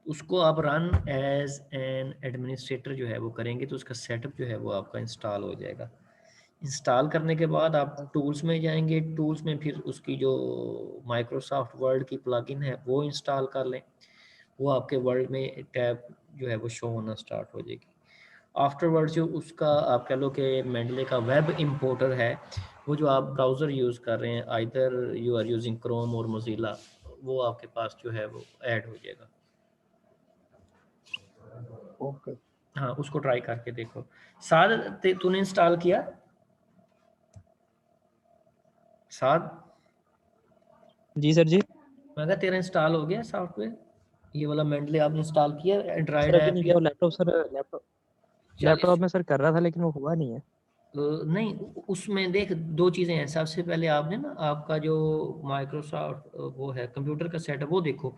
उसको आप run as an administrator जो है वो करेंगे तो उसका सेटअप जो है वो आपका इंस्टॉल हो जाएगा। इंस्टॉल करने के बाद आप टूल्स में जाएंगे, टूल्स में फिर उसकी जो माइक्रोसॉफ्ट वर्ड की प्लगइन है वो इंस्टॉल कर लें, वो आपके वर्ड में टैब जो है वो शो होना स्टार्ट हो जाएगी। आफ्टरवर्ड जो उसका आप कह लो कि मेंडले का वेब इंपोर्टर है, वो जो आप ब्राउज़र यूज़ कर रहे हैं, either you are using Chrome और मोजिला, वो आपके पास जो है वो ऐड हो जाएगा। ओके। हाँ, उसको ट्राई करके देखो। साद तूने इंस्टॉल किया? साद, जी सर जी। मैं कहा तेरा इंस्टॉल हो गया सॉफ्टवेयर, ये वाला मेंडले आपने इंस्टॉल किया सर एंड्रॉयड अभी ऐप नहीं या? किया, लैपटॉप सर, चल लैपटॉप में सर कर रहा था लेकिन वो हुआ नहीं है। नहीं, उसमें देख दो चीज़ें हैं। सबसे पहले आपने ना आपका जो माइक्रोसॉफ्ट वो है कंप्यूटर का सेटअप, वो देखो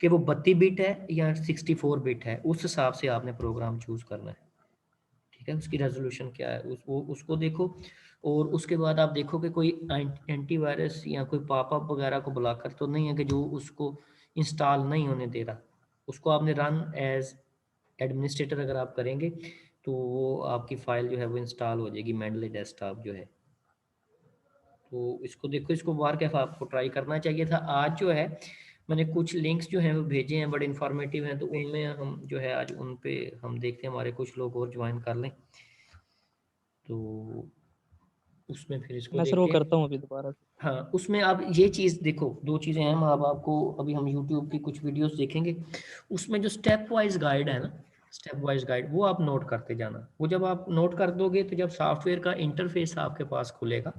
कि वो 32 बिट है या 64 बिट है, उस हिसाब से आपने प्रोग्राम चूज़ करना है। ठीक है, उसकी रेजोल्यूशन क्या है उसको देखो। और उसके बाद आप देखो कि कोई एंटीवायरस या कोई पॉपअप वगैरह को बुलाकर तो नहीं है कि जो उसको इंस्टॉल नहीं होने दे रहा। उसको आपने रन एज एडमिनिस्ट्रेटर अगर आप करेंगे तो वो आपकी फ़ाइल जो है वो इंस्टॉल हो जाएगी, मेंडले डेस्कटॉप जो है। तो इसको देखो, इसको बार कैफ़ा आपको ट्राई करना चाहिए था। आज जो है मैंने कुछ लिंक्स जो हैं वो भेजे हैं, बड़े इन्फॉर्मेटिव हैं, तो उनमें हम जो है आज उन पे हम देखते हैं हमारे कुछ लोग और ज्वाइन कर लें तो उसमें फिर इसको मैं सर वो देखते हैं। करता हूँ अभी दोबारा से। हाँ, उसमें आप ये चीज़ देखो, दो चीज़ें हैं। हम अब आपको अभी हम यूट्यूब की कुछ वीडियोस देखेंगे, उसमें जो स्टेप वाइज गाइड है ना, स्टेप वाइज गाइड वो आप नोट करते जाना। वो जब आप नोट कर दोगे तो जब सॉफ्टवेयर का इंटरफेस आपके पास खुलेगा,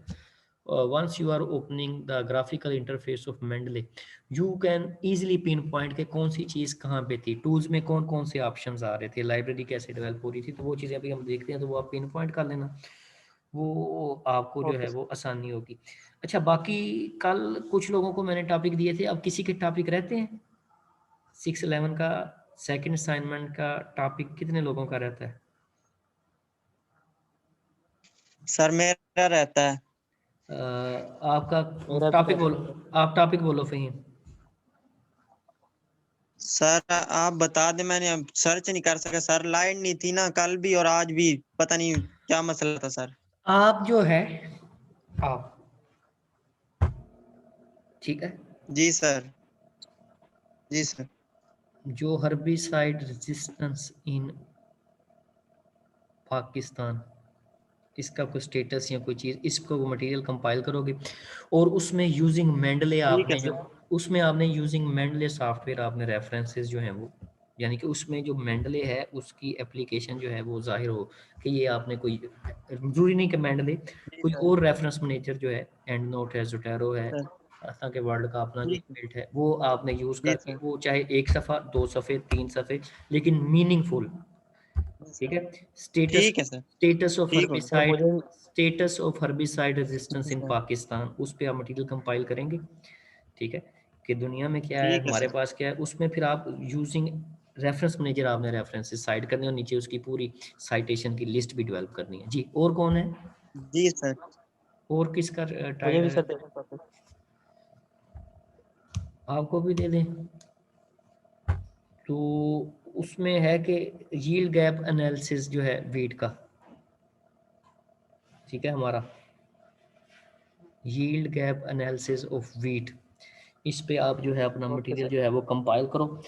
once you are opening the graphical interface of Mendeley, you can easily pinpoint के कौन सी चीज़ कहाँ पे थी, टूल्स में कौन कौन से ऑप्शंस आ रहे थे, लाइब्रेरी कैसे डेवलप हो रही थी, तो वो चीज़ें अभी हम देखते हैं तो वो आप पिन पॉइंट कर लेना, वो आपको जो ओके है सर। वो आसानी होगी। अच्छा, बाकी कल कुछ लोगों को मैंने टॉपिक दिए थे, अब किसी के टॉपिक रहते हैं 611 का सेकंड असाइनमेंट का टॉपिक कितने लोगों का रहता है? सर मेरा रहता है। आपका मेरा भी टॉपिक रहता बोलो, है सर। आप टॉपिक बोलो फहीम। सर आप बता दें, मैंने अब सर्च नहीं कर सका सर, लाइट नहीं थी ना कल भी और आज भी, पता नहीं क्या मसला था सर। आप जो है आप, ठीक है, जी सर। जी सर। जो हर्बिसाइड रेजिस्टेंस इन पाकिस्तान, इसका कोई स्टेटस या कोई चीज़, इसको वो मटेरियल कंपाइल करोगे और उसमें यूजिंग मेंडले ठीक है आपने जो, सर। उसमें आपने यूजिंग मेंडले सॉफ्टवेयर आपने रेफरेंसेस जो हैं वो, यानी कि उसमें जो मेंडले है उसकी एप्लीकेशन जो है वो जाहिर हो कि ये आपने कोई, जरूरी नहीं कि मेंडले, जी कोई सर। और रेफरेंस मैनेजर जो है, एंड नोट है, जोटेरो है, सर ताकि वर्ल्ड का अपना जो ठीक है। बिल्ट है वो आपने यूज़ जी करके, सर। वो चाहे एक सफ़ा, दो सफ़े, तीन सफ़े, लेकिन मीनिंगफुल। जी ठीक सर। है, स्टेटस, ठीक है सर। स्टेटस ऑफ ठीक हो सर हर्बिसाइड, मुझे स्टेटस ऑफ हर्बिसाइड जी रेजिस्टेंस इन सर। पाकिस्तान, उस पे आप मटेरियल कंपाइल करेंगे। ठीक है, कि दुनिया में क्या है, ठीक है हमारे सर। पास क्या है, उसमें फिर आप यूजिंग रेफरेंस मैनेजर आपने रेफरेंसेस साइड करने और नीचे उसकी पूरी साइटेशन की लिस्ट भी डेवलप करनी है। जी, और कौन है, जी सर। और किसका मुझे भी टाइटल सर है, देना टॉपिक। आपको भी दे दें? तो उसमें है कि यील्ड गैप एनालिसिस जो है वीट का, ठीक है, हमारा yield gap analysis of wheat, इस पे आप जो है अपना ओके मटेरियल सर। जो है वो कंपाइल करो।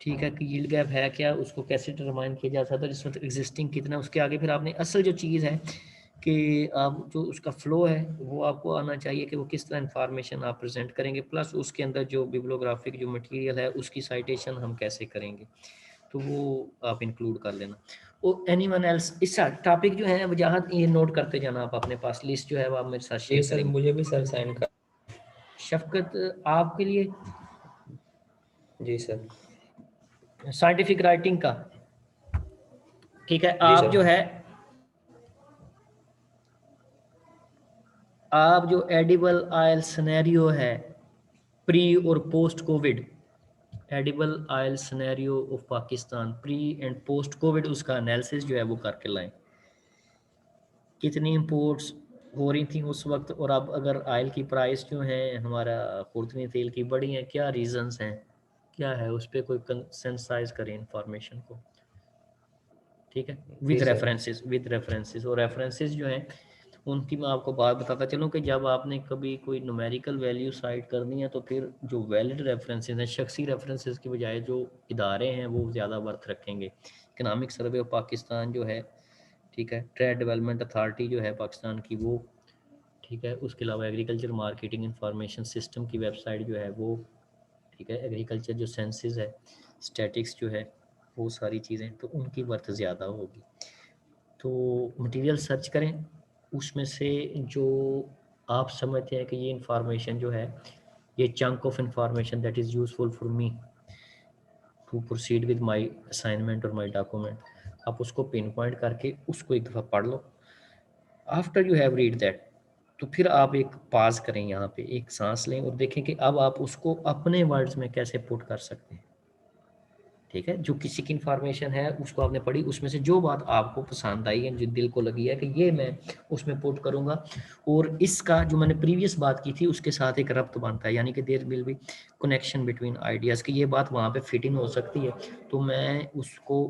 ठीक है, कि यील्ड गैप है क्या, उसको कैसे डिटरमाइन किया जा सकता है, जिस वक्त एग्जिस्टिंग कितना, उसके आगे फिर आपने असल जो चीज़ है कि आप जो उसका फ्लो है वो आपको आना चाहिए कि वो किस तरह इंफॉर्मेशन आप प्रेजेंट करेंगे, प्लस उसके अंदर जो बिब्लियोग्राफिक जो मटेरियल है उसकी साइटेशन हम कैसे करेंगे, तो वो आप इंक्लूड कर लेना। और एनीवन एल्स, इस टॉपिक जो है वो जहाँ ये नोट करते जाना, आप अपने पास लिस्ट जो है वो आप मेरे साथ जी शेयर सर, करेंगे। मुझे भी सर साइन कर। शफकत आपके लिए जी सर। साइंटिफिक राइटिंग का, ठीक है, जी आप सर। जो है, आप जो एडिबल ऑयल सिनेरियो है प्री और post Covid, edible oil scenario of Pakistan pre and post Covid, उसका एनालिसिस जो है वो करके लाएं। कितनी इंपोर्ट्स हो रही थी उस वक्त, और अब अगर ऑयल की प्राइस जो है हमारा खुर्दनी तेल की बढ़ी है, क्या रीजंस हैं, क्या है उस पर कोई कंसेंसाइज करें इंफॉर्मेशन को, ठीक है, जी विद सर। रेफरेंसेस और रेफरेंसेस जो हैं उनकी मैं आपको बात बताता चलूँ कि जब आपने कभी कोई न्यूमेरिकल वैल्यू साइट करनी है तो फिर जो वैलिड रेफरेंसेस हैं, शख्सी रेफरेंसेस की बजाय जो इदारे हैं वो ज़्यादा वर्थ रखेंगे। इकनॉमिक सर्वे ऑफ पाकिस्तान जो है, ठीक है, ट्रेड डेवलपमेंट अथॉरिटी जो है पाकिस्तान की वो, ठीक है, उसके अलावा एग्रीकल्चर मार्केटिंग इंफॉर्मेशन सिस्टम की वेबसाइट जो है वो, ठीक है, एग्रीकल्चर जो सेंसिस है, स्टैटिक्स जो है, वो सारी चीज़ें तो उनकी वर्थ ज़्यादा होगी। तो मटेरियल सर्च करें, उसमें से जो आप समझते हैं कि ये इंफॉर्मेशन जो है, ये chunk of information that is useful for me to proceed with my assignment और माय डॉक्यूमेंट, आप उसको पिन पॉइंट करके उसको एक दफ़ा पढ़ लो। After you have read that, तो फिर आप एक पाज करें, यहाँ पे एक सांस लें और देखें कि अब आप उसको अपने वर्ड्स में कैसे पुट कर सकते हैं, ठीक है। जो किसी की इंफॉर्मेशन है उसको आपने पढ़ी, उसमें से जो बात आपको पसंद आई है, जो दिल को लगी है कि ये मैं उसमें पुट करूंगा, और इसका जो मैंने प्रीवियस बात की थी उसके साथ एक रब्त बनता है, यानी कि there will be connection between ideas, कि ये बात वहाँ पे फिट इन हो सकती है, तो मैं उसको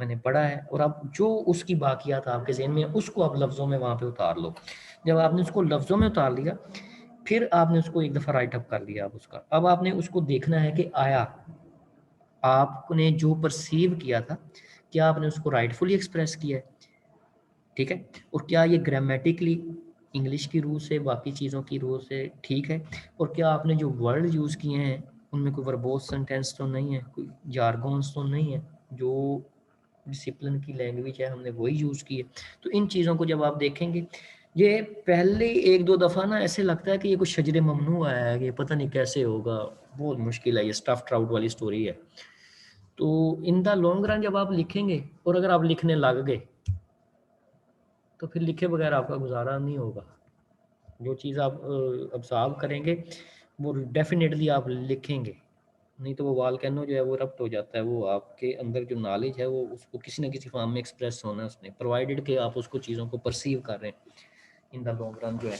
मैंने पढ़ा है, और अब जो उसकी बाकियात आपके ज़हन में है उसको आप लफ्ज़ों में वहाँ पे उतार लो। जब आपने उसको लफ्ज़ों में उतार लिया, फिर आपने उसको एक दफ़ा राइट अप कर लिया अब उसका, अब आपने उसको देखना है कि आया आपने जो परसीव किया था, क्या आपने उसको राइटफुली एक्सप्रेस किया है, ठीक है, और क्या ये ग्रामेटिकली इंग्लिश की रूल से, बाकी चीज़ों की रूल से ठीक है, और क्या आपने जो वर्ड यूज़ किए हैं उनमें कोई वर्बोस सेंटेंस तो नहीं है, कोई जारगॉन्स तो नहीं है, जो डिसिप्लिन की लैंग्वेज है हमने वही यूज़ की है। तो इन चीज़ों को जब आप देखेंगे, ये पहले एक दो दफ़ा ना ऐसे लगता है कि ये कुछ शजरे ममनू है, कि पता नहीं कैसे होगा, बहुत मुश्किल है, ये स्टफ ट्राउट वाली स्टोरी है। तो इन द लॉन्ग रन जब आप लिखेंगे और अगर आप लिखने लग गए तो फिर लिखे बगैर आपका गुजारा नहीं होगा। जो चीज़ आप ऑब्जर्व करेंगे वो डेफिनेटली आप लिखेंगे, नहीं तो वो वॉल्केनो जो है वो रप्ट हो जाता है, वो आपके अंदर जो नॉलेज है वो उसको किसी ना किसी फॉर्म में एक्सप्रेस होना है उसने, प्रोवाइडेड कि आप उसको चीज़ों को परसीव कर रहे हैं इन द लॉन्ग रन जो है,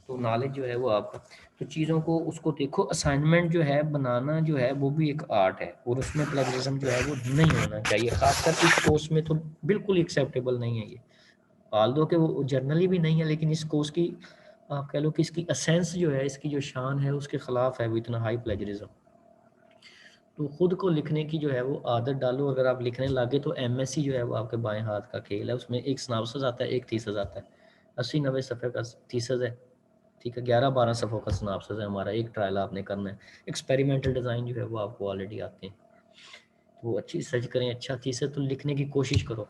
तो नॉलेज जो है वो आपका, तो चीज़ों को उसको देखो। असाइनमेंट जो है बनाना जो है वो भी एक आर्ट है, और उसमें प्लेगरिज्म जो है वो नहीं होना चाहिए, खासकर इस कोर्स में तो बिल्कुल एक्सेप्टेबल नहीं है ये, आल्दो के वो जर्नली भी नहीं है, लेकिन इस कोर्स की आप कह लो कि इसकी असेंस जो है, इसकी जो शान है उसके खिलाफ है वो इतना हाई प्लेजरिज्म। तो खुद को लिखने की जो है वो आदत डालो, अगर आप लिखने लगे तो एमएससी जो है वो आपके बाएं हाथ का खेल है, उसमें एक सिनॉप्सिस आता है, एक थीसिस आता है, 80-90 सफ़े का थीसिस है, ठीक है, 11-12 सफ़ों का सिनॉप्सिस है हमारा, एक ट्रायल आपने करना है, एक्सपेरिमेंटल डिज़ाइन जो है वो आपको ऑलरेडी आते हैं, तो अच्छी सर्च करें, अच्छा थीसिस तो लिखने की कोशिश करो।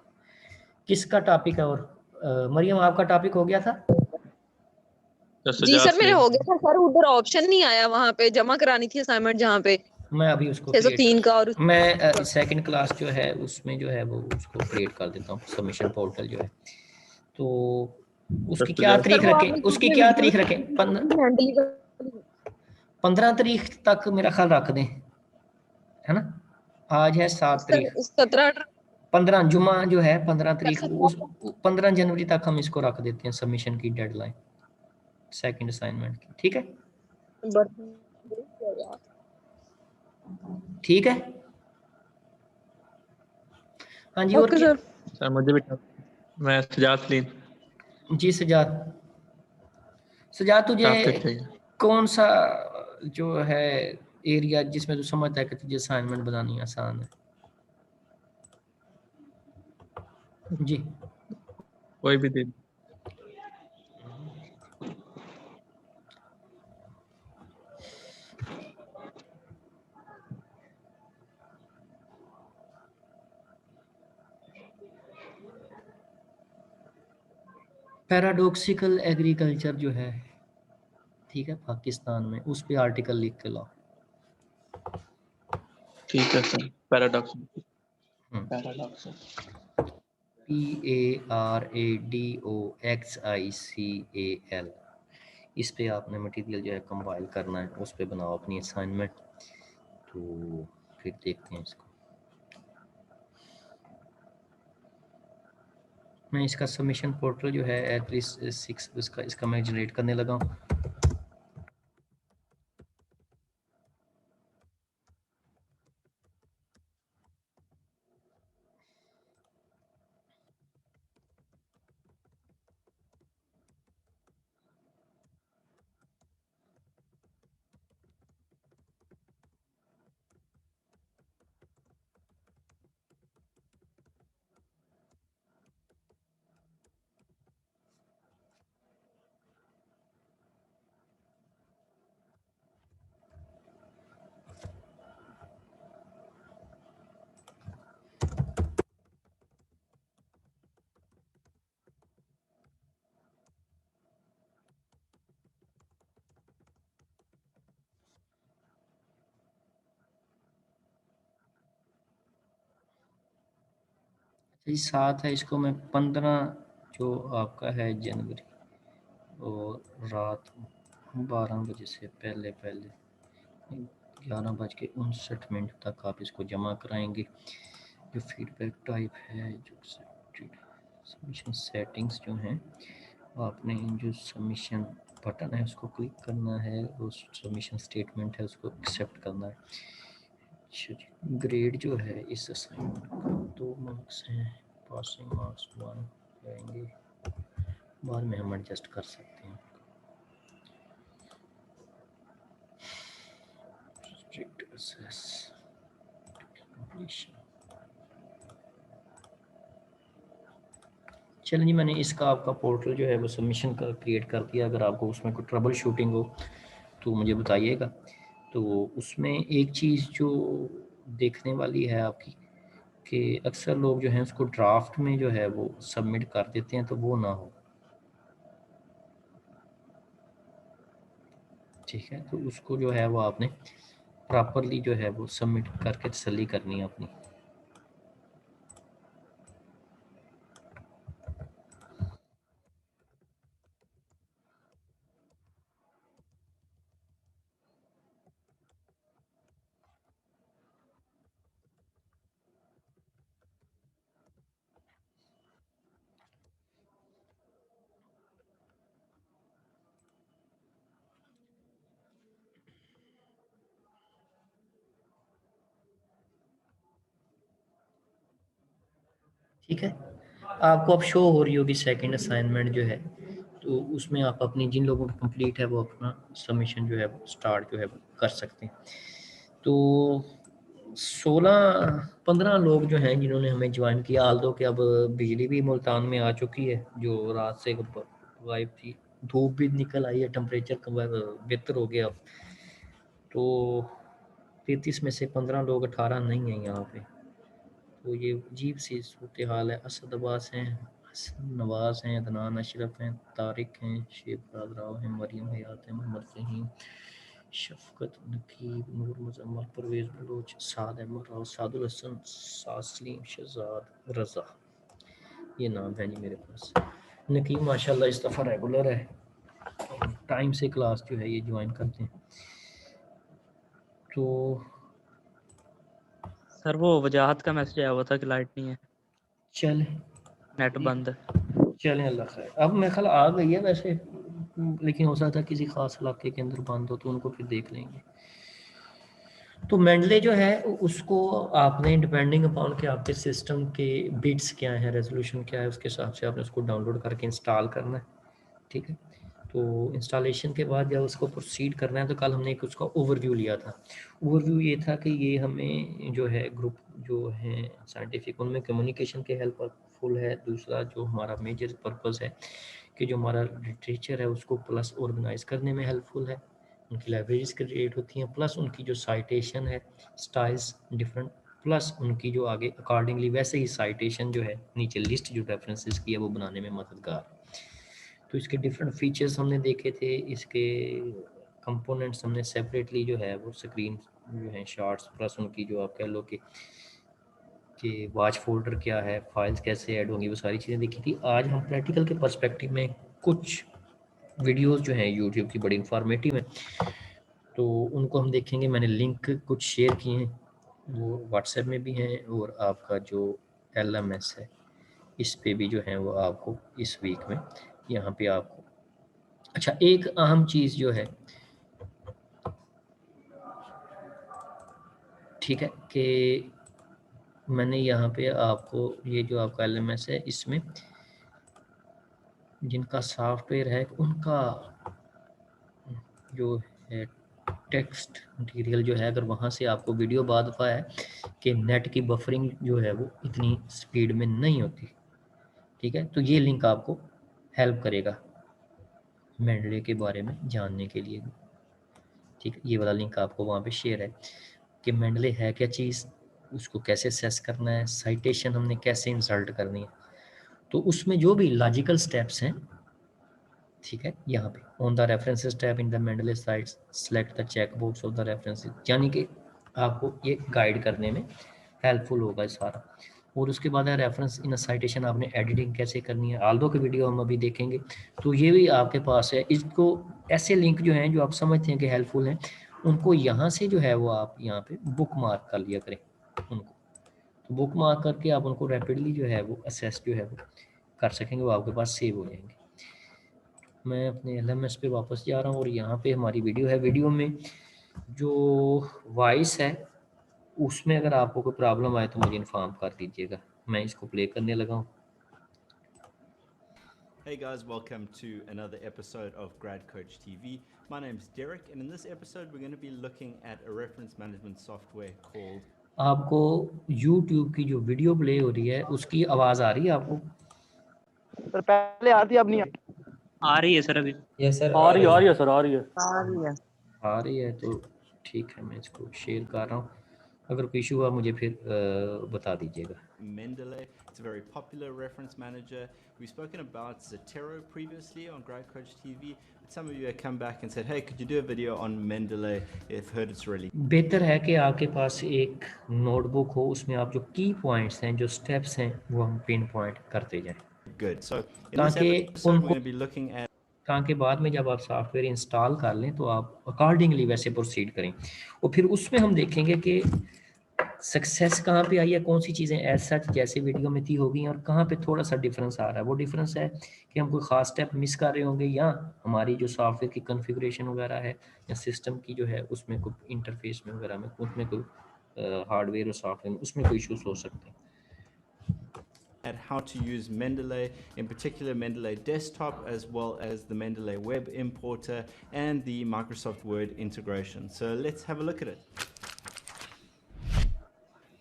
किसका टॉपिक है, और मरियम आपका टॉपिक हो गया था? जी सर मेरे हो गया था सर, उधर ऑप्शन नहीं आया, वहाँ पे जमा करानी थी असाइनमेंट जहाँ पे मैं अभी उसको 603 का, और मैं सेकंड क्लास जो है उसमें जो है वो उसको क्रिएट कर देता हूँ, सबमिशन पोर्टल जो है, तो उसकी क्या तारीख रखें, उसकी क्या तारीख रखें, 15 तारीख तक मेरा ख्याल रख दें, है ना, आज है 7 तारीख, 15 जुमा जो है 15 तारीख, उस 15 जनवरी तक हम इसको रख देते हैं सबमिशन की डेडलाइन सेकंड असाइनमेंट की, ठीक है, ठीक है, हाँ जी। और ओके सर मुझे भी मैं सजाद सलीम। जी सजाद, सजाद तुझे कौन सा जो है एरिया जिसमें तू समझता है कि तुझे असाइनमेंट बनानी आसान है? जी कोई भी दे। पैराडॉक्सिकल एग्रीकल्चर जो है, ठीक है, पाकिस्तान में, उस पे आर्टिकल लिख के लाओ। ठीक है सर। पैराडॉक्स PARADOXICAL, इस पे आपने मटेरियल जो है कंपाइल करना है, उस पे बनाओ अपनी असाइनमेंट, तो फिर देखते हैं इसको। मैं इसका सबमिशन पोर्टल जो है एटलीस्ट 6 इसका मैं जनरेट करने लगा हूँ। इस साथ है, इसको मैं 15 जो आपका है जनवरी और रात 12 बजे से पहले 11:59 तक आप इसको जमा कराएंगे। जो फीडबैक टाइप है, जो सबमिशन सेटिंग्स जो हैं, आपने जो सबमिशन बटन है उसको क्लिक करना है, उस सबमिशन स्टेटमेंट है उसको एक्सेप्ट करना है। अच्छा जी, ग्रेड जो है इस असाइनमेंट का 2 मार्क्स हैं, पासिंग मार्क्स 1 रहेंगे, बाद में हम एडजस्ट कर सकते हैं। Strict assess completion। चलिए जी, मैंने इसका आपका पोर्टल जो है वो सबमिशन का क्रिएट कर दिया। अगर आपको उसमें कोई ट्रबल शूटिंग हो तो मुझे बताइएगा। तो उसमें एक चीज़ जो देखने वाली है आपकी, कि अक्सर लोग जो हैं उसको ड्राफ्ट में जो है वो सबमिट कर देते हैं, तो वो ना हो, ठीक है। तो उसको जो है वो आपने प्रॉपरली जो है वो सबमिट करके तसल्ली करनी है अपनी। ठीक है, आपको अब शो हो रही होगी सेकंड असाइनमेंट जो है, तो उसमें आप अपनी जिन लोगों की कंप्लीट है वो अपना सबमिशन जो है वो स्टार्ट जो है वो कर सकते हैं। तो 16-15 लोग जो हैं जिन्होंने हमें ज्वाइन किया, आल दो कि अब बिजली भी मुल्तान में आ चुकी है, जो रात से गायब थी, धूप भी निकल आई है, टेम्परेचर बेहतर हो गया। तो 33 में से 15 लोग, 18 नहीं हैं यहाँ पे, तो ये अजीब सी सूरत हाल है। असद अब्बास हैं, हसन नवाज हैं, अदनान अशरफ हैं, तारिक हैं, शेख राव हैं, मरियम हयात हैं, मोहम्मद फहीम, शफकत नकीब, नूर मुजम्मल, परवेज़ बलोच, साद अहमद राव, सादुल हसन, सासलीम, शहजाद, रज़ा, ये नाम है जी मेरे पास। नकीब माशाल्लाह इस दफ़ा रेगुलर है, टाइम से क्लास जो है ये ज्वाइन करते हैं। तो सर वो वजाहत का मैसेज आया हुआ था कि लाइट नहीं है, चलें नेट बंद है। चलें, अल्लाह खैर। अब मेरे ख्याल आ गई है वैसे, लेकिन हो सकता है किसी खास इलाके के अंदर बंद हो, तो उनको फिर देख लेंगे। तो मेंडले जो है उसको आपने डिपेंडिंग अपॉन के आपके सिस्टम के बिट्स क्या है, रेजोल्यूशन क्या है, उसके हिसाब से आपने उसको डाउनलोड करके इंस्टॉल करना है, ठीक है। तो इंस्टॉलेशन के बाद जब उसको प्रोसीड करना है, तो कल हमने एक उसका ओवरव्यू लिया था। ओवरव्यू ये था कि ये हमें जो है ग्रुप जो है साइंटिफिक, उनमें कम्युनिकेशन के हेल्पफुल है। दूसरा जो हमारा मेजर पर्पस है कि जो हमारा लिटरेचर है उसको प्लस ऑर्गेनाइज करने में हेल्पफुल है, उनकी लाइब्रेरीज क्रिएट होती हैं, प्लस उनकी जो साइटेशन है स्टाइल्स डिफरेंट, प्लस उनकी जो आगे अकॉर्डिंगली वैसे ही साइटेशन जो है नीचे लिस्ट जो रेफरेंसेस की है वो बनाने में मददगार। तो इसके डिफरेंट फीचर्स हमने देखे थे, इसके कंपोनेंट्स हमने सेपरेटली जो है वो स्क्रीन जो है शॉर्ट्स, प्लस उनकी जो आप कह लो कि वॉच फोल्डर क्या है, फाइल्स कैसे ऐड होंगी, वो सारी चीज़ें देखी थी। आज हम प्रैक्टिकल के पर्सपेक्टिव में कुछ वीडियोस जो हैं यूट्यूब की बड़ी इंफॉर्मेटिव हैं, तो उनको हम देखेंगे। मैंने लिंक कुछ शेयर किए हैं, वो व्हाट्सएप में भी हैं, और आपका जो LMS है इस पे भी जो है वो आपको इस वीक में यहाँ पे आपको। अच्छा, एक अहम चीज़ जो है, ठीक है, कि मैंने यहाँ पे आपको ये जो आपका LMS है इसमें जिनका सॉफ्टवेयर है उनका जो है टेक्स्ट मटेरियल जो है, अगर वहाँ से आपको वीडियो बाद दफ़ा है कि नेट की बफरिंग जो है वो इतनी स्पीड में नहीं होती, ठीक है, तो ये लिंक आपको हेल्प करेगा मेंडले के बारे में जानने के लिए भी, ठीक है। ये वाला लिंक आपको वहाँ पे शेयर है कि मेंडले है क्या चीज़, उसको कैसे सेस करना है, साइटेशन हमने कैसे इंसर्ट करनी है, तो उसमें जो भी लॉजिकल स्टेप्स हैं, ठीक है, यहाँ पे on the references tab in the Mendeley cites select the check box of the references, यानी कि आपको ये गाइड करने में हेल्पफुल होगा सारा। और उसके बाद है रेफरेंस इन साइटेशन, आपने एडिटिंग कैसे करनी है, आल्दो की वीडियो हम अभी देखेंगे। तो ये भी आपके पास है। इसको ऐसे लिंक जो हैं जो आप समझते हैं कि हेल्पफुल हैं, उनको यहाँ से जो है वो आप यहाँ पे बुक मार्क कर लिया करें उनको। तो बुक मार्क करके आप उनको रैपिडली जो है वो असेस जो है वो कर सकेंगे, वो आपके पास सेव हो जाएंगे। मैं अपने LMS पे वापस जा रहा हूँ और यहाँ पे हमारी वीडियो है। वीडियो में जो वॉइस है उसमें अगर आपको कोई प्रॉब्लम आए तो मुझे इन्फॉर्म कर दीजिएगा। मैं इसको प्ले करने लगा हूँ। Hey guys, welcome to another episode of Grad Coach TV. My name's Derek, and in this episode we're going to be looking at a reference management software called आपको YouTube की जो वीडियो प्ले हो रही है उसकी आवाज़ आ रही है आपको? सर पहले आती अब नहीं आ रही है सर अभी। यस सर आ रही है सर आ रही है आ रही है तो ठीक है, मैं इसको शेयर कर रहा हूँ। अगर कोई इशू हुआ मुझे फिर बता दीजिएगा। Mendeley. It's a very popular reference manager. We've spoken about Zotero previously on Grad Coach TV. But some of you have come back and said, hey, could you do a video on Mendeley? I've heard it's really बेहतर है कि आपके पास एक notebook हो, उसमें आप जो की पॉइंट्स हैं, जो स्टेप्स हैं, वो हम पिन पॉइंट करते जाएं, good. So in this ताकि episode we're उनको going to be looking at ताकि बाद में जब आप सॉफ्टवेयर इंस्टॉल कर लें तो आप अकॉर्डिंगली वैसे प्रोसीड करें। और फिर उसमें हम देखेंगे कि सक्सेस कहाँ पे आई है, कौन सी चीज़ें एज सच जैसे वीडियो में थी हो गई, और कहाँ पे थोड़ा सा डिफरेंस आ रहा है। वो डिफरेंस है कि हम कोई ख़ास स्टेप मिस कर रहे होंगे, या हमारी जो सॉफ्टवेयर की कॉन्फ़िगरेशन वगैरह है या सिस्टम की जो है उसमें कोई इंटरफेस में वगैरह में उसमें कोई हार्डवेयर और सॉफ्टवेयर में उसमें कोई इश्यूज हो सकते हैं। at how to use Mendeley, in particular Mendeley Desktop, as well as the Mendeley Web Importer and the Microsoft Word integration. So let's have a look at it.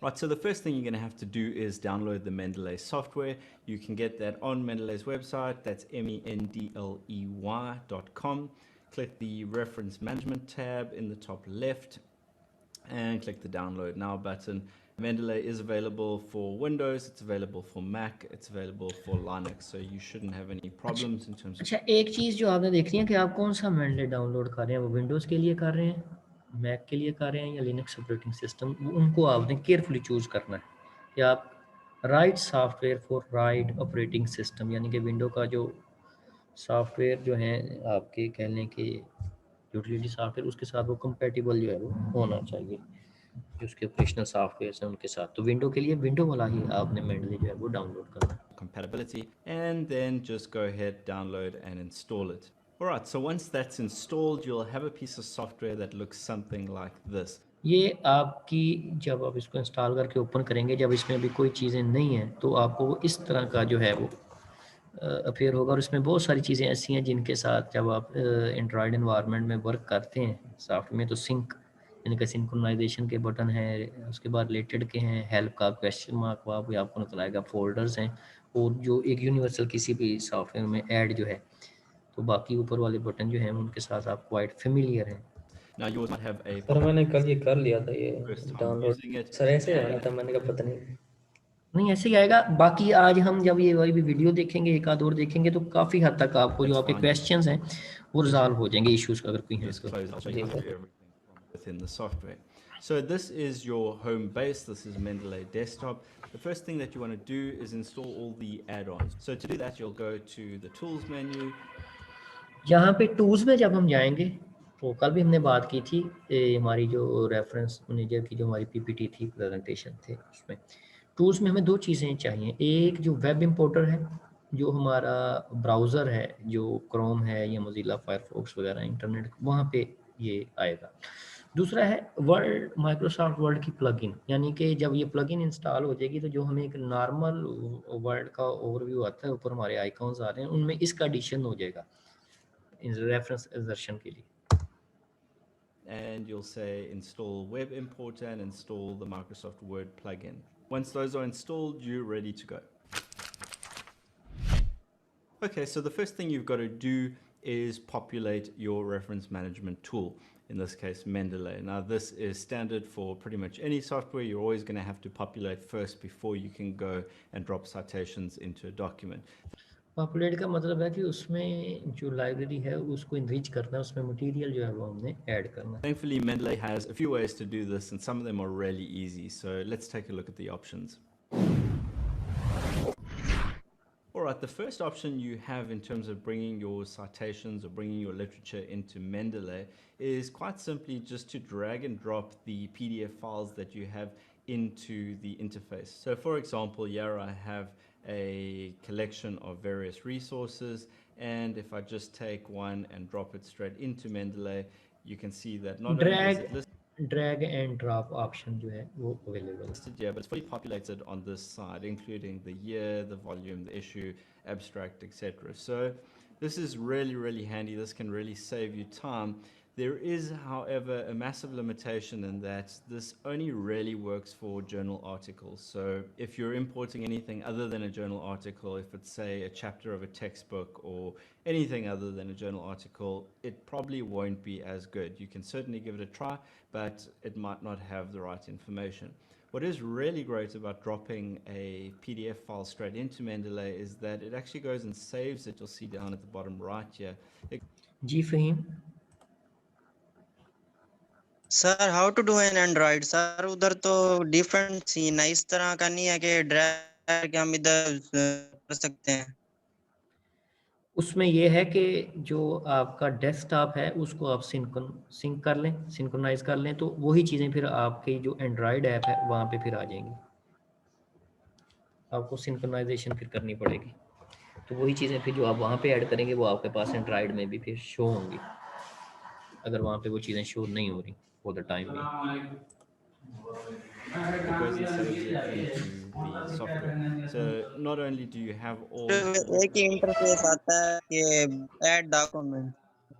Right, so the first thing you're going to have to do is download the Mendeley software. You can get that on Mendeley's website. That's mendeley.com. Click the reference management tab in the top left and click the download now button. Mendeley is available for Windows, it's available for Mac, it's available for Linux, so you shouldn't have any problems in terms of... अच्छा, एक चीज़ जो आपने देखनी है कि आप कौन सा Mendeley डाउनलोड कर रहे हैं, वो विंडोज़ के लिए कर रहे हैं, मैक के लिए कर रहे हैं या लिनक्स ऑपरेटिंग सिस्टम, उनको आपने केयरफुली चूज करना है कि आप right software for right operating system, यानी कि विंडो का जो सॉफ्टवेयर जो है आपके कह लें कि यूटिलिटी सॉफ्टवेयर, उसके साथ वो कंपेटिबल जो है वो होना चाहिए, जो उसके ऑपरेशनल सॉफ्टवेयर हैं उनके साथ। तो विंडो के लिए विंडो वाला ही आपने Mendeley जो है वो डाउनलोड करना है। compatibility, and then just go ahead, download and install it. Alright, so once that's installed, you'll have a piece of software that looks something like this. ये आपकी जब आप इसको इंस्टॉल करके ओपन करेंगे, जब इसमें अभी कोई चीज़ें नहीं हैं तो आपको इस तरह का जो है वो अपीयर होगा। और इसमें बहुत सारी चीज़ें ऐसी हैं जिनके साथ जब आप एंड्रॉयड एनवायरनमेंट में वर्क करते हैं सॉफ्टवेयर में, तो सिंक यानी कि सिंक्रोनाइजेशन के बटन हैं, उसके बाद रिलेटेड के हैं, हेल्प का क्वेश्चन मार्क वहाँ पे आपको नजर आएगा, फोल्डर्स हैं, और जो एक यूनिवर्सल किसी भी सॉफ्टवेयर में ऐड जो है, तो बाकी ऊपर वाले बटन जो हैं उनके साथ आप क्वाइट फेमिलियर हैं। Now yours might have a sir मैंने कल ये कर लिया था, ये first time download using it. Sir ऐसे ही आना था, मैंने कहा पता नहीं ऐसे ही आएगा। बाकी आज हम जब ये वाली भी वीडियो देखेंगे, एक आध और देखेंगे, तो काफ़ी हद तक आपको जो आपके क्वेश्चंस हैं वो रिजॉल्व हो जाएंगे, इश्यूज अगर कोई हैं Just तो। close. I'll show you how to do everything from within the software. So this is your home base. This is Mendeley Desktop. The first thing that you want to do is install all the add-ons. So to do that, you'll go to the Tools menu. यहाँ पे tools में जब हम जाएंगे तो कल भी हमने बात की थी, हमारी जो रेफरेंस मैनेजर की जो हमारी पीपीटी थी, प्रेजेंटेशन थे, उसमें टूल्स में हमें दो चीज़ें चाहिए। एक जो वेब इंपोर्टर है, जो हमारा ब्राउज़र है, जो क्रोम है या मोजिला फायरफॉक्स वगैरह इंटरनेट वहाँ पे ये आएगा। दूसरा है वर्ड, माइक्रोसॉफ्ट वर्ड की प्लगइन, यानी कि जब ये प्लगइन इंस्टॉल हो जाएगी तो जो हमें एक नॉर्मल वर्ड का ओवरव्यू आता है, ऊपर हमारे आइकॉन्स आ रहे हैं, उनमें इसका एडिशन हो जाएगा रेफरेंस इंसर्शन के लिए। And you'll say install web importer and install the Microsoft Word plugin. Once those are installed, you're ready to go. Okay, so the first thing you've got to do is populate your reference management tool, in this case Mendeley. Now this is standard for pretty much any software. You're always going to have to populate first before you can go and drop citations into a document. Populate का मतलब है कि उसमें जो library है उसको enrich करना है, उसमें मटेरियल जो है वो हमने ऐड करना है। Thankfully, Mendeley has a few ways to do this, and some of them are really easy. So let's take a look at the options. right, the first option you have in terms of bringing your citations or bringing your literature into Mendeley is quite simply just to drag and drop the PDF files that you have into the interface. So for example, here I have a collection of various resources, and if I just take one and drop it straight into Mendeley, you can see that not only is it drag and drop option जो है वो available है. listed here, but it's fully populated on this side, including the year, the volume, the issue, abstract, etc. So this is really, really handy. This can really save you time. There is, however, a massive limitation in that this only really works for journal articles. So if you're importing anything other than a journal article, if it's, say, a chapter of a textbook or anything other than a journal article, it probably won't be as good. You can certainly give it a try, but it might not have the right information. What is really great about dropping a PDF file straight into Mendeley is that it actually goes and saves it. You'll see down at the bottom right here. जी Fahim. Sir how to do an Android sir उधर तो different scene है इस तरह का नहीं है कि ड्रैग हम इधर कर सकते हैं. उसमें ये है कि जो आपका डेस्कटॉप है उसको आप सिंक कर लें, सिंक्रोनाइज कर लें, तो वही चीज़ें फिर आपकी जो एंड्रॉयड ऐप है वहाँ पे फिर आ जाएंगी. आपको सिंक्रोनाइजेशन फिर करनी पड़ेगी, तो वही चीज़ें फिर जो आप वहाँ पे ऐड करेंगे वो आपके पास एंड्रॉयड में भी फिर शो होंगी, अगर वहाँ पे वो चीज़ें शो नहीं हो रही फॉर द टाइम में. It goes and saves it into the software. So not only do you have all एक ही इंटरफेस आता है कि ऐड डॉक्यूमेंट.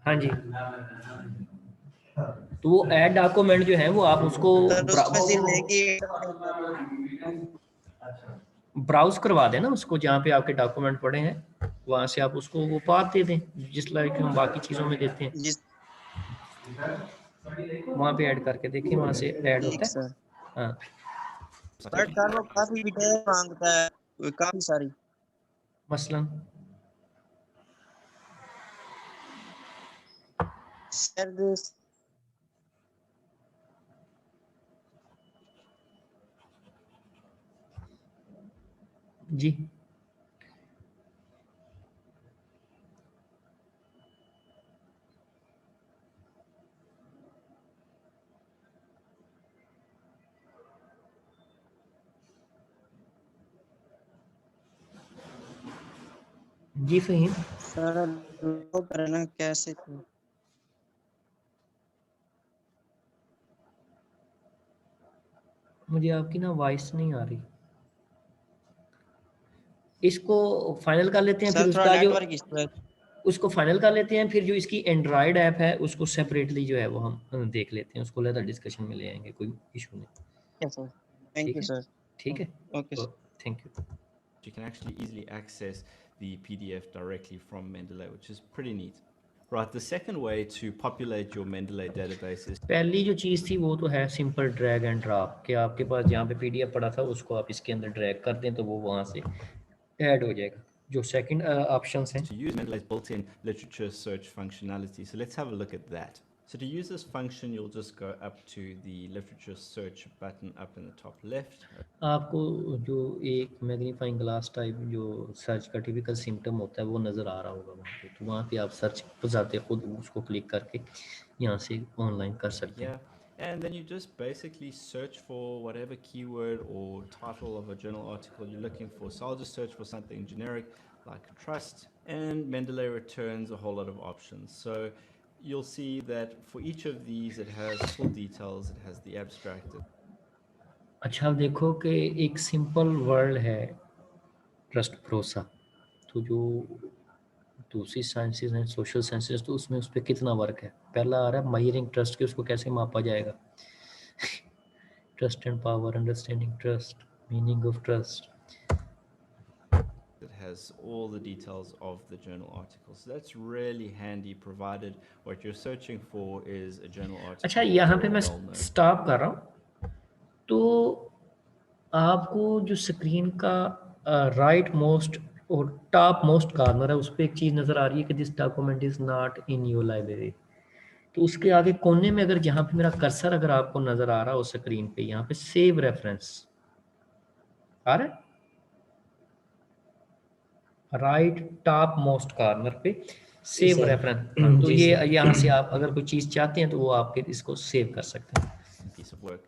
हाँ जी, तो वो ऐड डॉक्यूमेंट जो है वो आप उसको उसमें सिर्फ एक ही ब्राउज करवा दें ना उसको, जहाँ पे आपके डॉक्यूमेंट पड़े हैं वहाँ से आप उसको वो पाथ दे दें, जिस लाइक हम बाकी चीज़ों में देते हैं जिस वहाँ पे ऐड करके देखें, वहाँ से ऐड होता है. सर हाँ, बट सर वो काफी डिटेल मांगता है काफी सारी. मसलन सर दिस जी. जी फहीम. सर वो करना कैसे मुझे आपकी ना वॉइस नहीं आ रही. इसको फाइनल कर लेते हैं, फिर सर थोड़ा उसका जो नेटवर्क इशू है. उसको फाइनल कर लेते हैं, फिर जो इसकी एंड्रॉयड ऐप है उसको सेपरेटली जो है वो हम देख लेते हैं, उसको लेकर डिस्कशन में ले आएंगे, कोई इशू नहीं. यस सर थैंक ठीक यू है, सर. ठीक है, okay thank you. you can actually easily access the PDF directly from Mendeley, which is pretty neat. Right, the second way to populate your Mendeley database is पहली जो चीज़ थी वो तो है सिंपल ड्रैग एंड ड्रॉप, कि आपके पास जहाँ पे PDF पड़ा था उसको आप इसके अंदर ड्रैग कर दें तो वो वहाँ से ऐड हो जाएगा. जो सेकंड ऑप्शंस हैं, to use Mendeley's built-in literature search functionality. So let's have a look at that. So to use this function, you'll just go up to the literature search button up in the top left. आपको जो एक magnifying glass type जो search का typical symptom होता है वो नज़र आ रहा होगा वहाँ पे, तो वहाँ पे आप सर्च पर जाते खुद उसको क्लिक करके यहाँ से ऑनलाइन कर सकते हैं. Yeah, and then you just basically search for whatever keyword or title of a journal article you're looking for. So I'll just search for something generic like trust, and Mendeley returns a whole lot of options. So you'll see that for each of these it has full details, it has the abstract. अच्छा, देखो कि एक simple word है trust भरोसा, तो जो दूसरी sciences हैं सोशल साइंसेस, तो उसमें उस पर कितना वर्क है. पहला आ रहा है मेजरिंग ट्रस्ट के, उसको कैसे मापा जाएगा. Trust and power, understanding trust, meaning of trust. It has all the details of the journal article. So that's really handy, provided what you're searching for is a journal article. अच्छा, यहाँ पे मैं well-known. Stop कर रहा हूँ. तो आपको जो स्क्रीन का राइट मोस्ट और टॉप मोस्ट कॉर्नर है उस पर एक चीज़ नज़र आ रही है कि this document is not in your library. तो उसके आगे कोने में अगर जहाँ पे मेरा कर्सर अगर आपको नज़र आ रहा हो स्क्रीन पे, यहाँ पे सेव रेफरेंस आ रहा है. राइट टॉप मोस्ट कॉर्नर पे सेव सर। रेफरेंस। हाँ, तो जी ये सर। यहाँ से आप अगर कोई चीज़ चाहते हैं तो वो आप फिर इसको सेव कर सकते हैं। piece of work.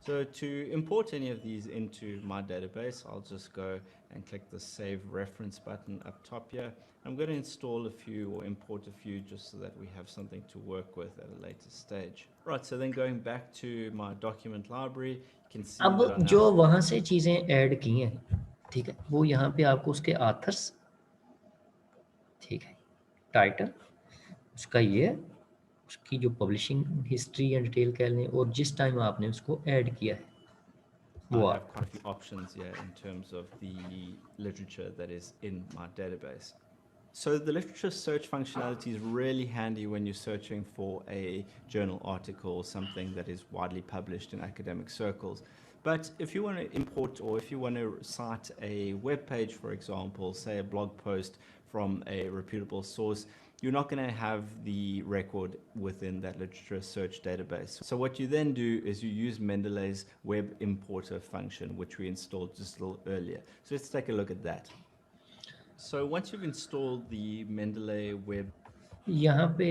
So to import any of these into my database, I'll just go and click the Save Reference button up top here. I'm going to install a few or import a few just so that we have something to work with at a later stage. Right, so then going back to my document library, you can see that अब I now जो वहाँ से चीज़ें add की हैं, ठीक है, वो यहाँ पे आपको उसके ऑथर्स, ठीक है, टाइटल उसका ये, उसकी जो पब्लिशिंग हिस्ट्री एंड डिटेल कह लें, और जिस टाइम आपने उसको ऐड किया है वो I आप have quite a few options here in terms of the literature that is in my database. So the literature search functionality is really handy when you're searching for a journal article or something that is widely published in academic circles. But if you want to import or if you want to cite a web page, for example, say a blog post from a reputable source, you're not going to have the record within that literature search database. So what you then do is you use Mendeley's web importer function, which we installed just a little earlier. So let's take a look at that. So once you've installed the Mendeley web यहाँ पे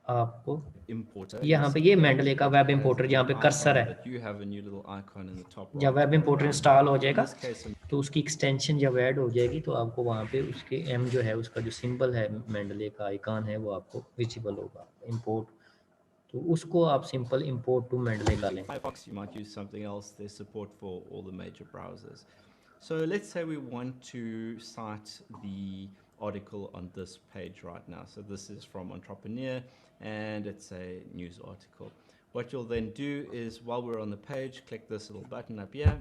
आपको importer, यहाँ पे ये Mendel का web importer जहाँ पे cursor है, but you have a new little icon in the top जब right. वेब इंपोर्टर इंस्टॉल हो In जाएगा this case, तो उसकी एक्सटेंशन जब ऐड हो जाएगी तो आपको वहाँ पे उसके एम जो है उसका जो सिंबल है मेंडले का आइकॉन है वो आपको विजिबल होगा। इंपोर्ट, तो उसको आप सिंपल इंपोर्ट टू मेंडले का लें। Firefox, you might use something else. There's support for all the major browsers. So let's say we want to cite the article on this page right now. So this is from Entrepreneur and it's a news article. What you'll then do is while we're on the page, click this little button up here.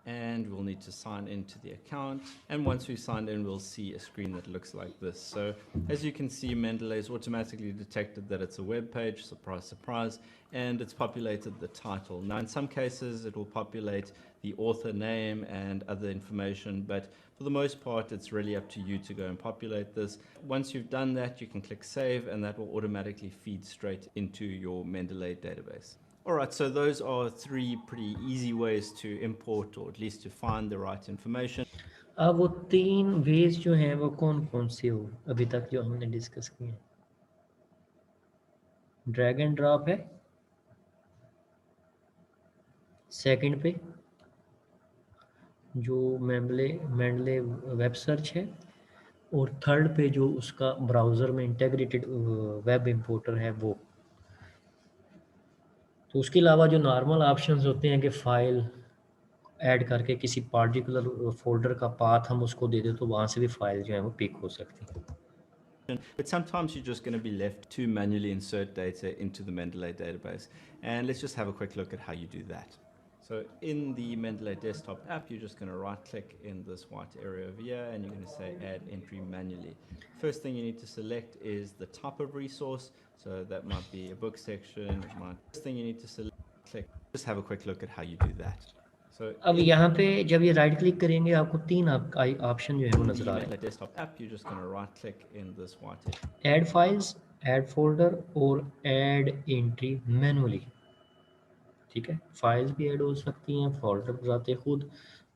And we'll need to sign into the account. And once we've signed in, we'll see a screen that looks like this. So as you can see, Mendeley's automatically detected that it's a web page, surprise, surprise, and it's populated the title. Now, in some cases, it will populate the author name and other information, but for the most part, it's really up to you to go and populate this. Once you've done that, you can click save, and that will automatically feed straight into your Mendeley database. All right, so those are three pretty easy ways to import or at least to find the right information. अब वो तीन veg जो हैं वो कौन कौन से हो अभी तक जो हमने डिस्कस किए हैं? ड्रैग एंड ड्रॉप है, सेकंड पे जो मेंडले वेब सर्च है, और थर्ड पे जो उसका ब्राउज़र में इंटीग्रेटेड वेब इंपोर्टर है वो। तो उसके अलावा जो नॉर्मल ऑप्शंस होते हैं कि फ़ाइल ऐड करके किसी पार्टिकुलर फोल्डर का पाथ हम उसको दे दें तो वहाँ से भी फाइल जो है वो पिक हो सकती है। But sometimes you're just going to be left to manually insert data into the Mendeley database. And let's just have a quick look at how you do that. So in the Mendeley desktop app, you're just going to right click in this white area over here and you're going to say add entry manually. First thing you need to select is the type of resource. So that might be a book section. First thing you need to select, just have a quick look at how you do that. So अब यहाँ पे जब ये right click करेंगे आपको तीन option जो है वो नजर आ रहे हैं। desktop app, you're just going to right click in this white area. Add files, add folder और ऐड एंट्री मैनुअली। ठीक है, फाइल्स भी ऐड हो सकती हैं, फोल्डर आते खुद,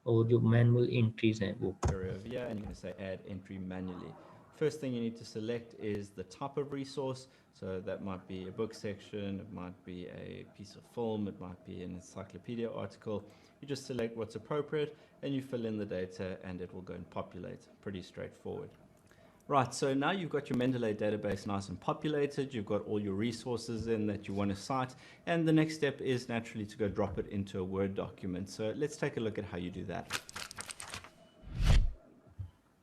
और जो मैनुअल एंट्रीज हैं वो। Area over here, and you're going to say add entry manually. First thing you need to select is the type of resource. So that might be a book section, it might be a piece of film, it might be an encyclopedia article. You just select what's appropriate and you fill in the data and it will go and populate. Pretty straightforward. Right, so now you've got your Mendeley database nice and populated, you've got all your resources in that you want to cite, and the next step is naturally to go drop it into a Word document. So let's take a look at how you do that.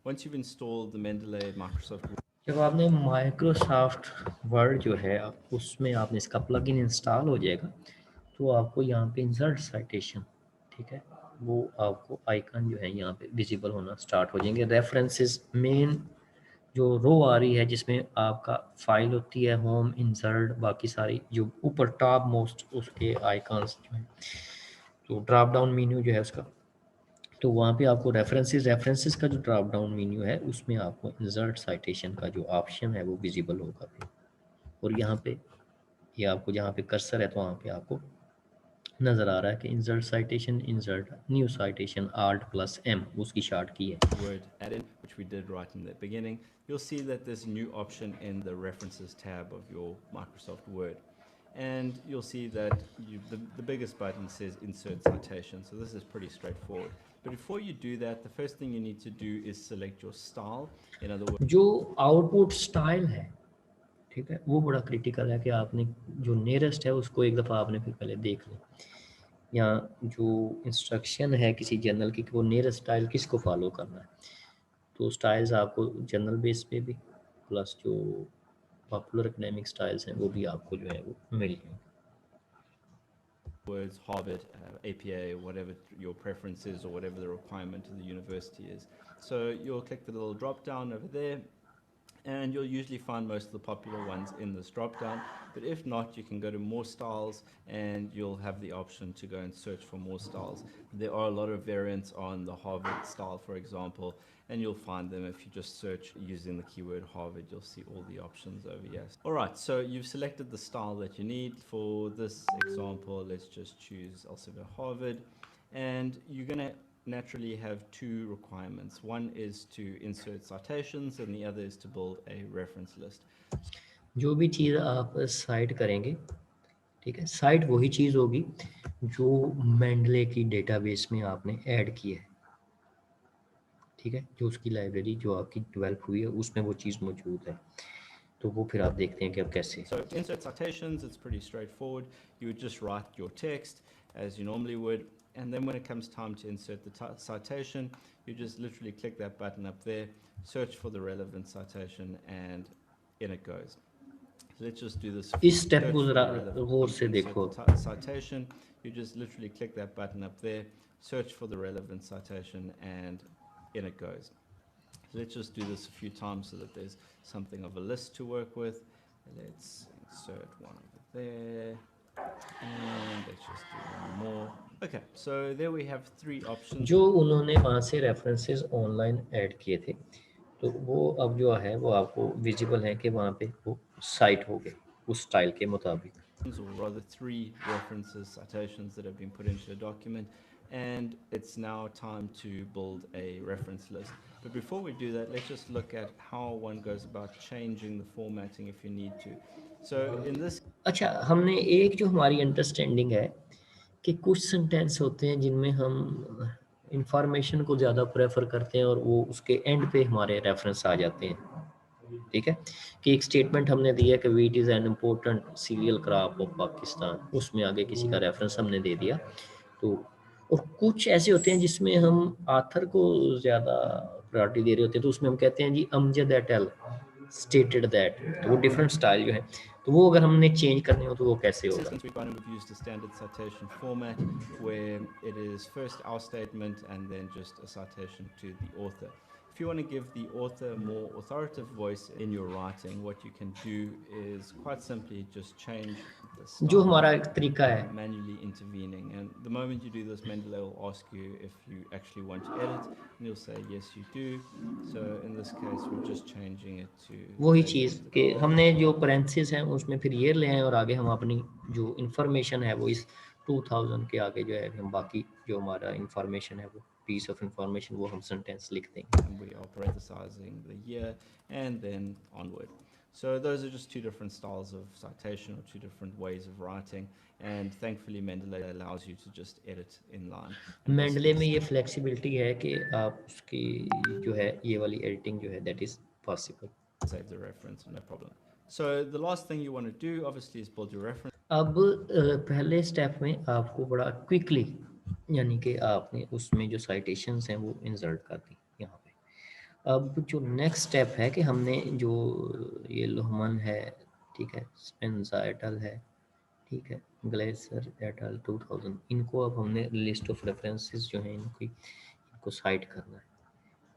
Once you've installed the Mendeley Microsoft Word, जब आपने Microsoft word जो है उसमें आपने इसका plugin install हो जाएगा तो आपको यहाँ पे इंसर्ट साइटेशन, ठीक है, वो आपको आइकन जो है यहाँ पे विजिबल होना स्टार्ट हो जाएंगे। रेफरेंसेस मेन जो रो आ रही है जिसमें आपका फाइल होती है, होम, इंसर्ट, बाकी सारी जो ऊपर टॉप मोस्ट उसके आइकन्स जो हैं, तो ड्रॉप डाउन मेन्यू जो है उसका, तो वहाँ पे आपको रेफरेंसेस का जो ड्रॉप डाउन मेन्यू है उसमें आपको इंसर्ट साइटेशन का जो ऑप्शन है वो विजिबल होगा। और यहाँ पे ये आपको जहाँ पे कर्सर है तो वहाँ पे आपको नज़र आ रहा है कि insert citation, insert new citation, Alt+M उसकी शार्ट की है। Word add-in, which we did right in the beginning, you'll see that there's a new option in the References tab of your Microsoft Word. And you'll see that the biggest button says Insert Citation, so this is pretty straightforward. But before you do that, the first thing you need to do is select your style. In other words, जो output style है, ठीक है, वो बड़ा critical है कि आपने जो नियरेस्ट है उसको एक दफ़ा आपने फिर पहले देख लें, या जो इंस्ट्रक्शन है किसी जर्नल की कि वो नियरेस्ट स्टाइल किसको फॉलो करना है। तो स्टाइल्स आपको जनरल बेस पे भी प्लस जो पॉपुलर एकेडमिक स्टाइल्स हैं वो भी आपको जो है वो मिल जाएंगे। words, Harvard, APA, whatever your preference is or whatever the requirement of the university is. So you'll click the little drop down over there, and you'll usually find most of the popular ones in this drop down. But if not, you can go to more styles and you'll have the option to go and search for more styles. There are a lot of variants on the Harvard style, for example, and you'll find them if you just search using the keyword Harvard. You'll see all the options over here. All right, so you've selected the style that you need. For this example, let's just choose Elsevier Harvard, and you're going to naturally have two requirements. One is to insert citations and the other is to build a reference list. जो भी चीज़ आप site करेंगे, ठीक है, site वही चीज़ होगी जो Mendel की डेटाबेस में आपने ऐड की है, ठीक है, जो उसकी लाइब्रेरी जो आपकी डेवलप हुई है उसमें वो चीज़ मौजूद है। तो वो फिर आप देखते हैं कि अब कैसे। So insert citations, it's pretty straightforward. You would just write your text as you normally would, and then when it comes time to insert the citation, you just literally click that button up there, search for the relevant citation, and in it goes. So let's just do this. इस step Search को for ज़रा the relevant- गौर से insert देखो। the citation, you just literally click that button up there, search for the relevant citation, and in it goes. So let's just do this a few times so that there's something of a list to work with. Let's insert one over there, and let's just do one more. Okay, so there we have three options. जो उन्होंने वहाँ से references online add किए थे, तो वो अब जो है वो आपको विजिबल है कि वहाँ पे वो साइट हो गए उस स्टाइल के मुताबिक। Or rather three references, citations that have been put into a document, and it's now time to build a reference list. But before we do that, let's just look at how one goes about changing the formatting if you need to. So in this अच्छा, हमने एक जो हमारी understanding है कि कुछ sentence होते हैं जिनमें हम इंफॉर्मेशन को ज़्यादा प्रेफर करते हैं और वो उसके एंड पे हमारे रेफरेंस आ जाते हैं, ठीक है, कि एक स्टेटमेंट हमने दिया कि wheat is an important cereal crop of Pakistan, उसमें आगे किसी का रेफरेंस हमने दे दिया। तो और कुछ ऐसे होते हैं जिसमें हम आथर को ज़्यादा प्रायोरिटी दे रहे होते हैं, तो उसमें हम कहते हैं G Amjad et al stated that, तो वो डिफरेंट स्टाइल जो है, तो वो अगर हमने चेंज करने हो तो वो कैसे होगा। since we've used a standard citation format where it is first our statement and then just a citation to the author. If you want to give the author more authoritative voice in your writing, what you can do is quite simply just change the जो style, हमारा एक तरीका है, manually intervening. And the moment you do this, Mendeley will ask you if you actually want to edit, and you'll say yes you do. So in this case, we're just changing it to वही as चीज़ listed कि above. हमने जो parenthesis हैं उसमें फिर ये ले आए और आगे हम अपनी जो इंफॉर्मेशन है वो इस 2000 के आगे जो है हम बाकी जो हमारा इंफॉर्मेशन है वो पीस ऑफ इंफॉर्मेशन वो हम सेंटेंस लिख देंगे। And we are parenthesizing the year and then onward. So those are just two different styles of citation or two different ways of writing, and thankfully Mendeley allows you to just edit in line. And Mendel this में is ये flexibility है कि आप उसकी जो है ये वाली एडिटिंग जो है that is possible. save the reference, no problem. So the last thing you want to do obviously is build your reference. अब पहले स्टेप में आपको बड़ा क्विकली यानी कि आपने उसमें जो साइटेशंस हैं वो इंसर्ट कर दी यहाँ पे। अब जो नेक्स्ट स्टेप है कि हमने जो ये लोहमन है, ठीक है, स्पेंजा एटल है, ठीक है, ग्लेसर एटल 2000, इनको अब हमने लिस्ट ऑफ रेफरेंसेस जो हैं इनको साइट करना है,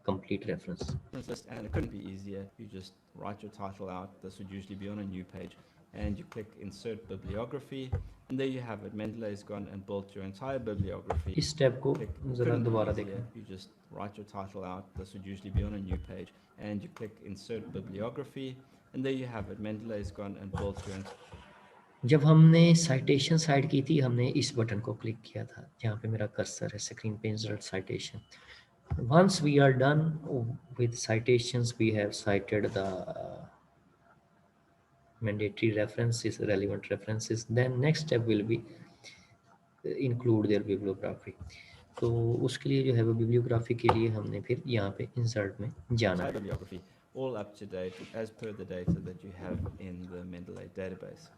complete reference. List, and it couldn't be easier. You just write your title out. This would usually be on a new page, and you click insert bibliography, and there you have it. Mendeley has gone and built your entire bibliography. इस step को Click, ज़रा couldn't be दोबारा easier. देखें। You just write your title out. This would usually be on a new page, and you click insert bibliography, and there you have it. Mendeley has gone and built your जब हमने citation side की थी हमने इस button को click किया था जहाँ पे मेरा कर्सर है स्क्रीन पे insert citation. Once we are done with citations, we have cited the mandatory references, relevant references. Then next step will be include their bibliography. तो उसके लिए जो है वो bibliography के लिए हमने फिर यहाँ पे insert में जाना है. Bibliography, all up to date as per the data that you have in the Mendeley database.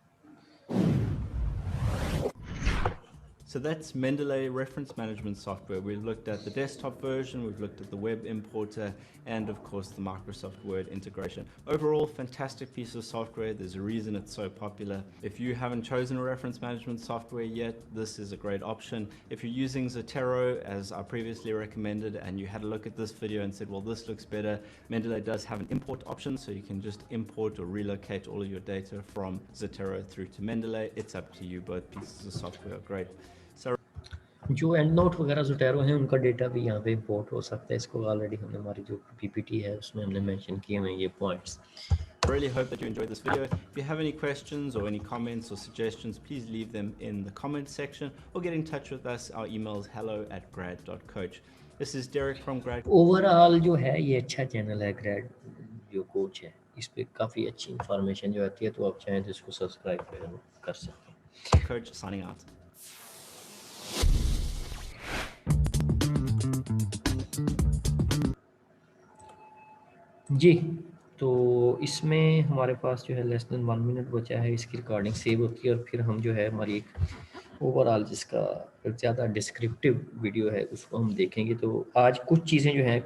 So that's Mendeley reference management software. We've looked at the desktop version, we've looked at the web importer, and of course the Microsoft Word integration. Overall, fantastic piece of software. There's a reason it's so popular. If you haven't chosen a reference management software yet, this is a great option. If you're using Zotero, as I previously recommended, and you had a look at this video and said, well, this looks better, Mendeley does have an import option, so you can just import or relocate all of your data from Zotero through to Mendeley. It's up to you. Both pieces of software are great. जो and note वगैरह ज़ोटेरो हैं उनका data भी यहाँ पे import हो सकता है. इसको ऑलरेडी हमने हमारी जो पीपीटी है उसमें हमने मेंशन किए हुए ये points. Really hope that you enjoyed this video. If you have any questions or any comments or suggestions, please leave them in the comments section or get in touch with us. Our email is hello@grad.coach. This is Derek from Grad. Overall जो है ये अच्छा channel है grade जो coach है. इस पे काफ़ी अच्छी इंफॉर्मेशन जो आती है तो आप चाहें तो इसको सब्सक्राइब कर सकते हैं. Coach signing out. जी तो इसमें हमारे पास जो है लेस देन 1 मिनट बचा है. इसकी रिकॉर्डिंग सेव होती है और फिर हम जो है हमारी एक ओवरऑल जिसका ज़्यादा डिस्क्रिप्टिव वीडियो है उसको हम देखेंगे. तो आज कुछ चीज़ें जो हैं